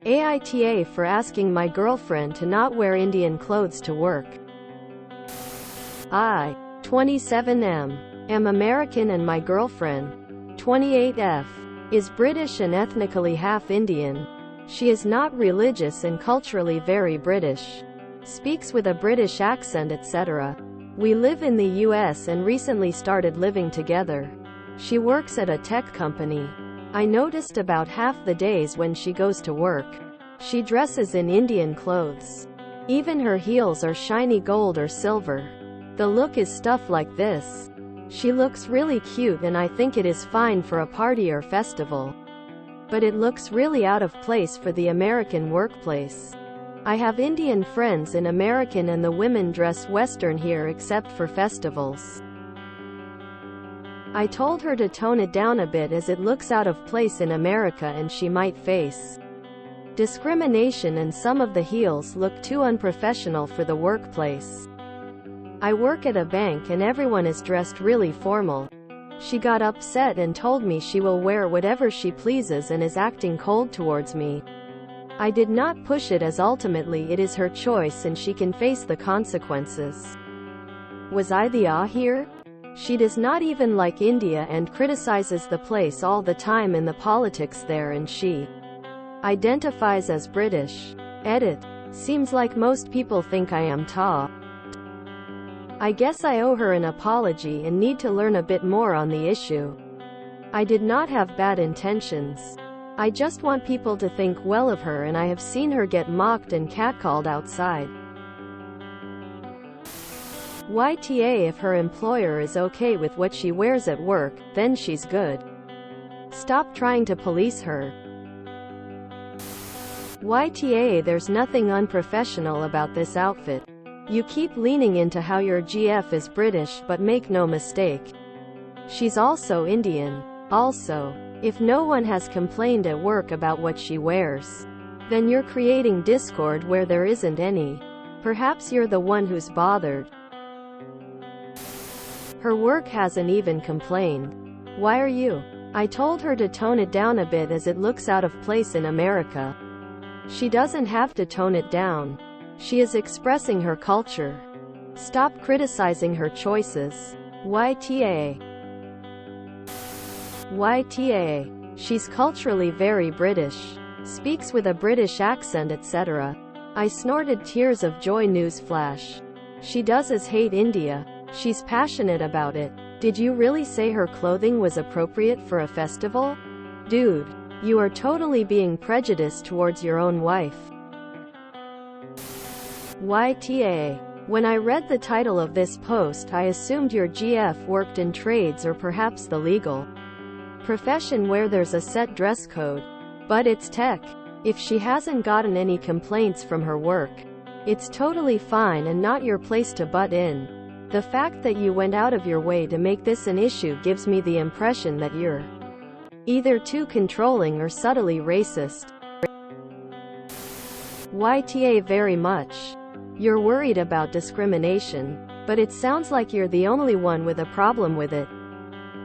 AITA for asking my girlfriend to not wear Indian clothes to work. I, 27M, am American and my girlfriend, 28F, is British and ethnically half Indian. She is not religious and culturally very British. Speaks with a British accent, etc. We live in the US and recently started living together. She works at a tech company. I noticed about half the days when she goes to work, she dresses in Indian clothes. Even her heels are shiny gold or silver. The look is stuff like this. She looks really cute and I think it is fine for a party or festival. But it looks really out of place for the American workplace. I have Indian friends in American and the women dress Western here except for festivals. I told her to tone it down a bit as it looks out of place in America and she might face discrimination and some of the heels look too unprofessional for the workplace. I work at a bank and everyone is dressed really formal. She got upset and told me she will wear whatever she pleases and is acting cold towards me. I did not push it as ultimately it is her choice and she can face the consequences. Was I the here? She does not even like India and criticizes the place all the time and the politics there, and she identifies as British. Edit. Seems like most people think I am ta. I guess I owe her an apology and need to learn a bit more on the issue. I did not have bad intentions. I just want people to think well of her and I have seen her get mocked and catcalled outside. YTA if her employer is okay with what she wears at work, then she's good. Stop trying to police her. YTA there's nothing unprofessional about this outfit. You keep leaning into how your GF is British but make no mistake. She's also Indian. Also, if no one has complained at work about what she wears, then you're creating discord where there isn't any. Perhaps you're the one who's bothered. Her work hasn't even complained. Why are you? I told her to tone it down a bit as it looks out of place in America. She doesn't have to tone it down. She is expressing her culture. Stop criticizing her choices. YTA. YTA. She's culturally very British. Speaks with a British accent, etc. I snorted tears of joy. Newsflash. She does hate India. She's passionate about it. Did you really say her clothing was appropriate for a festival? Dude, you are totally being prejudiced towards your own wife. YTA. When I read the title of this post, I assumed your GF worked in trades or perhaps the legal profession where there's a set dress code. But it's tech. If she hasn't gotten any complaints from her work, it's totally fine and not your place to butt in. The fact that you went out of your way to make this an issue gives me the impression that you're either too controlling or subtly racist. YTA very much. You're worried about discrimination, but it sounds like you're the only one with a problem with it.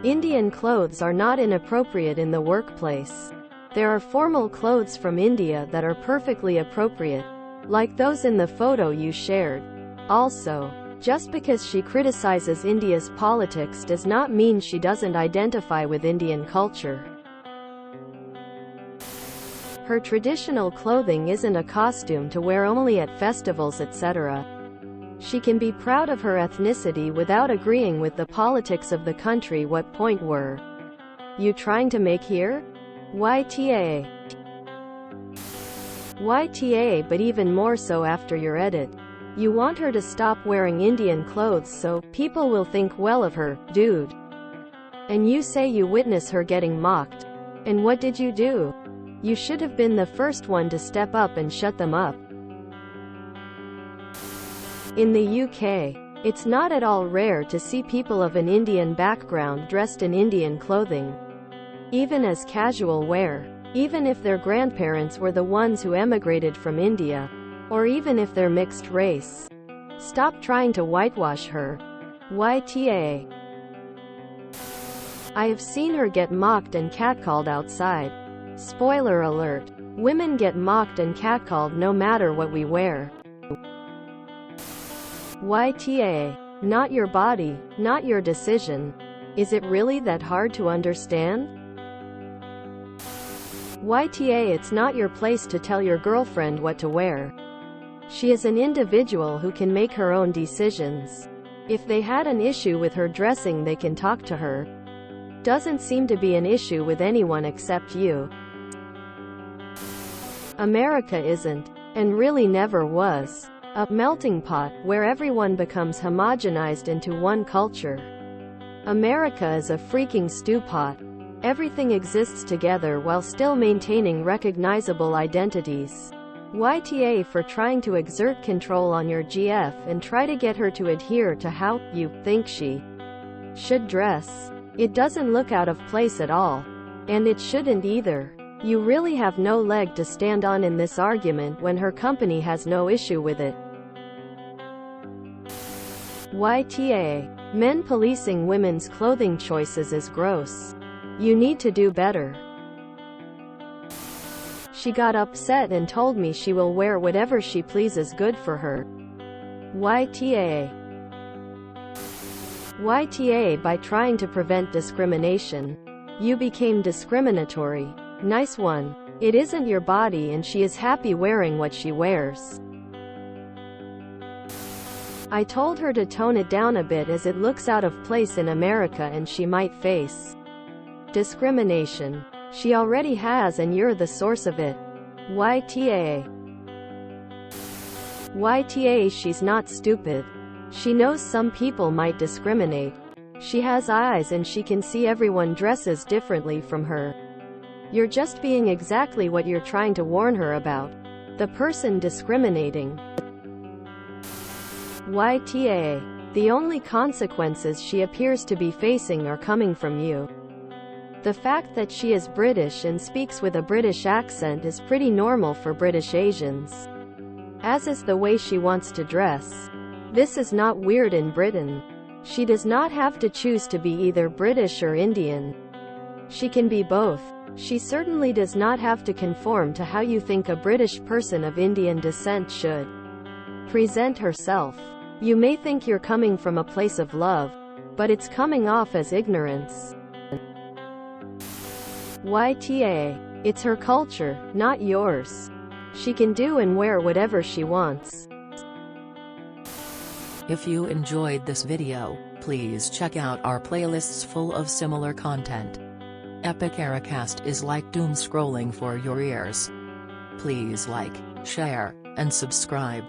Indian clothes are not inappropriate in the workplace. There are formal clothes from India that are perfectly appropriate, like those in the photo you shared. Also, just because she criticizes India's politics does not mean she doesn't identify with Indian culture. Her traditional clothing isn't a costume to wear only at festivals, etc. She can be proud of her ethnicity without agreeing with the politics of the country. What point were you trying to make here? YTA. YTA, but even more so after your edit. You want her to stop wearing Indian clothes so people will think well of her, dude. And you say you witness her getting mocked. And what did you do? You should have been the first one to step up and shut them up. In the UK, it's not at all rare to see people of an Indian background dressed in Indian clothing, even as casual wear, even if their grandparents were the ones who emigrated from India, or even if they're mixed race. Stop trying to whitewash her. YTA. I have seen her get mocked and catcalled outside. Spoiler alert. Women get mocked and catcalled no matter what we wear. YTA. Not your body, not your decision. Is it really that hard to understand? YTA. It's not your place to tell your girlfriend what to wear. She is an individual who can make her own decisions. If they had an issue with her dressing, they can talk to her. Doesn't seem to be an issue with anyone except you. America isn't, and really never was, a melting pot where everyone becomes homogenized into one culture. America is a freaking stew pot. Everything exists together while still maintaining recognizable identities. YTA for trying to exert control on your GF and try to get her to adhere to how you think she should dress. It doesn't look out of place at all. And it shouldn't either. You really have no leg to stand on in this argument when her company has no issue with it. YTA. Men policing women's clothing choices is gross. You need to do better. She got upset and told me she will wear whatever she pleases good for her. YTA. YTA. By trying to prevent discrimination, you became discriminatory. Nice one. It isn't your body and she is happy wearing what she wears. I told her to tone it down a bit as it looks out of place in America and she might face discrimination. She already has and you're the source of it. YTA. YTA. She's not stupid. She knows some people might discriminate. She has eyes and she can see everyone dresses differently from her. You're just being exactly what you're trying to warn her about. The person discriminating. YTA. The only consequences she appears to be facing are coming from you. The fact that she is British and speaks with a British accent is pretty normal for British Asians. As is the way she wants to dress. This is not weird in Britain. She does not have to choose to be either British or Indian. She can be both. She certainly does not have to conform to how you think a British person of Indian descent should present herself. You may think you're coming from a place of love, but it's coming off as ignorance. YTA. It's her culture, not yours. She can do and wear whatever she wants. If you enjoyed this video, please check out our playlists full of similar content. AmITheAsshole is like doom scrolling for your ears. Please like, share, and subscribe.